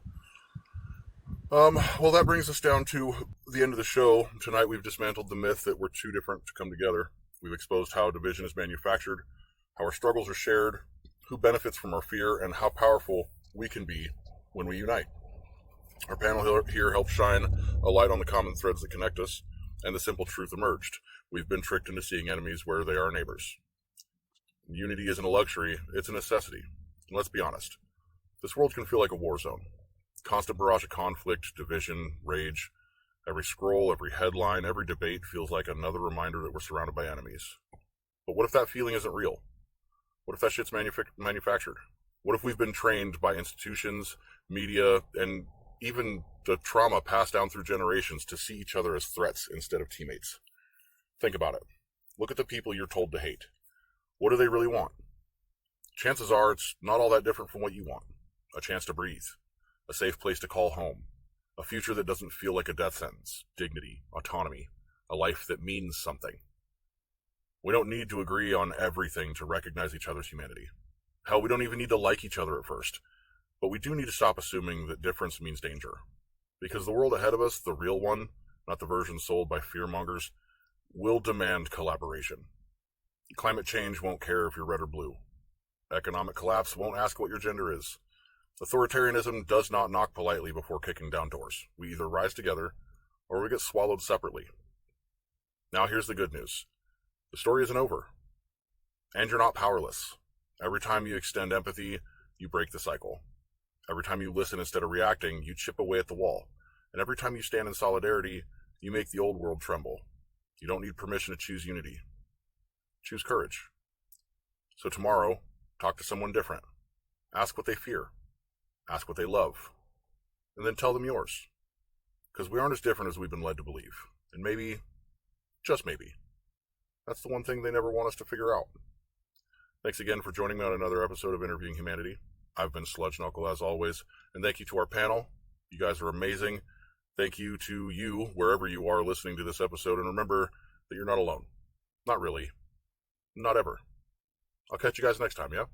Well, that brings us down to the end of the show. Tonight we've dismantled the myth that we're too different to come together. We've exposed how division is manufactured, how our struggles are shared, who benefits from our fear, and how powerful we can be when we unite. Our panel here helped shine a light on the common threads that connect us, and the simple truth emerged. We've been tricked into seeing enemies where they are neighbors. Unity isn't a luxury, it's a necessity. And let's be honest, this world can feel like a war zone. Constant barrage of conflict, division, rage. Every scroll, every headline, every debate feels like another reminder that we're surrounded by enemies. But what if that feeling isn't real? What if that shit's manufactured? What if we've been trained by institutions, media, and even the trauma passed down through generations to see each other as threats instead of teammates? Think about it. Look at the people you're told to hate. What do they really want? Chances are it's not all that different from what you want. A chance to breathe. A safe place to call home. A future that doesn't feel like a death sentence. Dignity. Autonomy. A life that means something. We don't need to agree on everything to recognize each other's humanity. Hell, we don't even need to like each other at first. But we do need to stop assuming that difference means danger. Because the world ahead of us, the real one, not the version sold by fearmongers, will demand collaboration. Climate change won't care if you're red or blue. Economic collapse won't ask what your gender is. Authoritarianism does not knock politely before kicking down doors. We either rise together, or we get swallowed separately. Now here's the good news. The story isn't over. And you're not powerless. Every time you extend empathy, you break the cycle. Every time you listen instead of reacting, you chip away at the wall. And every time you stand in solidarity, you make the old world tremble. You don't need permission to choose unity. Choose courage. So tomorrow, talk to someone different. Ask what they fear. Ask what they love. And then tell them yours. Because we aren't as different as we've been led to believe. And maybe, just maybe, that's the one thing they never want us to figure out. Thanks again for joining me on another episode of Interviewing Humanity. I've been Sludge Knuckle as always. And thank you to our panel. You guys are amazing. Thank you to you, wherever you are listening to this episode. And remember that you're not alone. Not really. Not ever. I'll catch you guys next time, yeah?